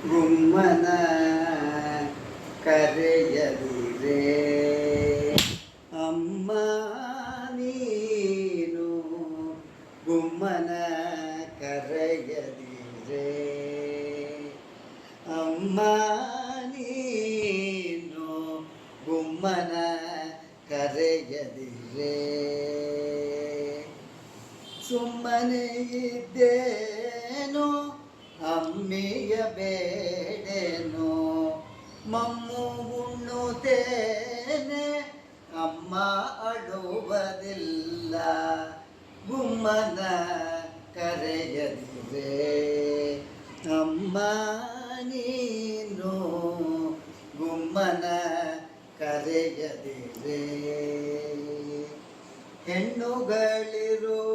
ಗುಮ್ಮನ ಕರೆಯದಿರೆ ಅಮ್ಮ ನೀನು ಗುಮ್ಮನ ಕರೆಯದಿರೆ ಅಮ್ಮ ನೀನು ಗುಮ್ಮನ ಕರೆಯದಿರೆ ಸುಮ್ಮನೆ ಇದ್ದೇನೋ ಅಮ್ಮಿಯ ಬೇಡೇನೋ ಮಮ್ಮು ಉಣ್ಣುತ್ತೇನೆ ಅಮ್ಮ ಅಳುವುದಿಲ್ಲ ಗುಮ್ಮನ ಕರೆಯದಿರೆ ಅಮ್ಮ ನೀನು ಗುಮ್ಮನ ಕರೆಯದಿರೆ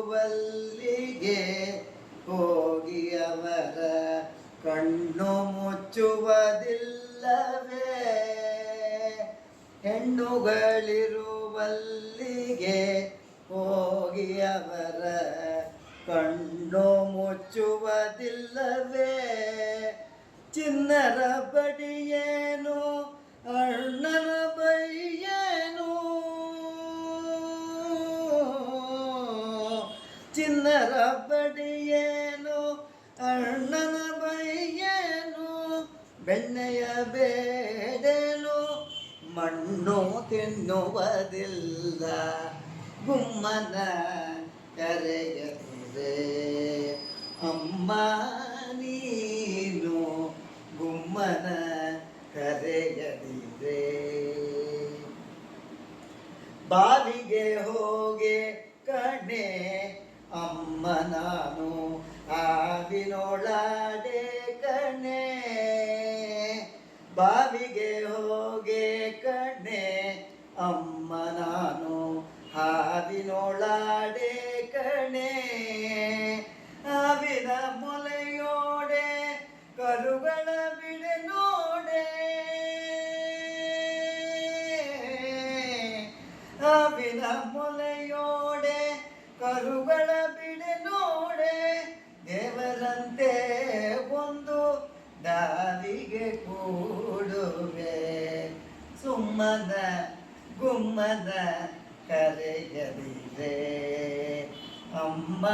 ಹೆಣ್ಣುಗಳಿರುವಲ್ಲಿಗೆ ಹೋಗಿ ಅವರ ಕಣ್ಣು ಮುಚ್ಚುವುದಿಲ್ಲವೇ ಹೆಣ್ಣುಗಳಿರುವಲ್ಲಿಗೆ ಹೋಗಿ ಅವರ ಕಣ್ಣು ಮುಚ್ಚುವುದಿಲ್ಲವೇ ಚಿನ್ನರ ಬಡಿಯೇನು ಅಣ್ಣನ ಬೈಯೇನು ಚಿನ್ನರ ಬಡಿಯೇನು ಅಣ್ಣನ ಬೈಯೇನು ಬೆಣ್ಣೆಯ ಬೇಡೇನು ಮಣ್ಣು ತಿನ್ನುವುದಿಲ್ಲ ಗುಮ್ಮನ ಕರೆಯದಿರೆ ಅಮ್ಮ ನೀನು ಗುಮ್ಮನ ಕರೆಯದಿರೆ ಬಾವಿಗೆ ಹೋಗೆ ಕಣೆ ಅಮ್ಮ ನಾನು ಆವಿನೊಳಾಡೆ ಕಣೆ ಬಾವಿಗೆ ಹೋಗೆ ಕಣೆ ಅಮ್ಮ ನಾನು ಹಾವಿನೊಳಾಡೆ ಕಣೆ ಹಾವಿನ ಮೊಲೆಯೋಡೆ ಕರುಗಳ ಬಿಡೆ ನೋಡೆ ಹಾವಿನ ಮೊಲೆಯೋಡೆ ಕರುಗಳ ಬಿಡೆ ನೋಡೆ ದೇವರಂತೆ ಒಂದು ದಾವಿಗೆ ಕೂಡುವೆ ಸುಮ್ಮನ ಗುಮ್ಮನ ಕರೆಯದಿರೆ ಅಮ್ಮ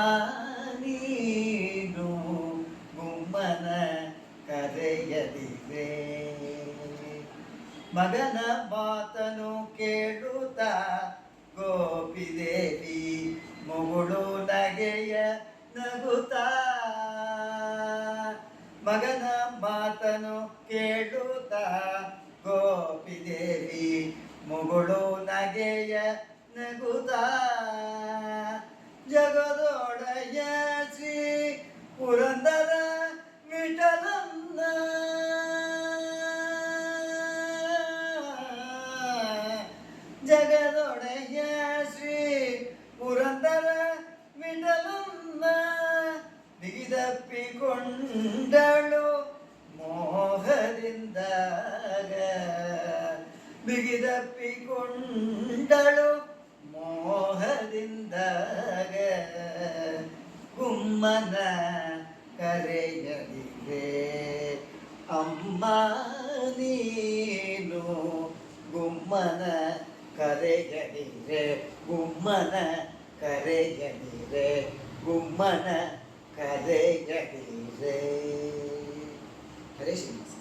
ನೀನು ಗುಮ್ಮನ ಕರೆಯದಿರೆ ಮಗನ ಮಾತನು ಕೇಳುತ್ತಾ ಗೋಪಿದೇವಿ ಮುಗುಳು ನಗೆಯ ನಗುತ್ತಾ ಮಗನ ಮಾತನು ಕೇಳುತ್ತಾ ಗೋಪಿದೇವಿ ಮುಗುಳು ನಗೆಯ ನಗುತ್ತಾ ಜಗದೊಡೆಯ ಶ್ರೀ ಪುರಂದರ ವಿಠಲನ್ನ ಜಗದೊಡೆಯ ಶ್ರೀ ಪುರಂದರ ವಿಠಲನ್ನ ಬಿಗಿದಪ್ಪಿಕೊಂಡಳು ಮೋಹದಿಂದಾಗ ಬಿಗಿದಪ್ಪಿಕೊಂಡಳು ಮೋಹದಿಂದಾಗ ಗುಮ್ಮನ ಕರೆಯದಿರೆ ಅಮ್ಮ ನೀನು ಗುಮ್ಮನ ಕರೆಯದಿರೆ ಗುಮ್ಮನ ಕರೆಯದಿರೆ ಗುಮ್ಮನ ಕರೆಯದಿರೆ ಹರೇ ಶ್ರೀನಿವಾಸ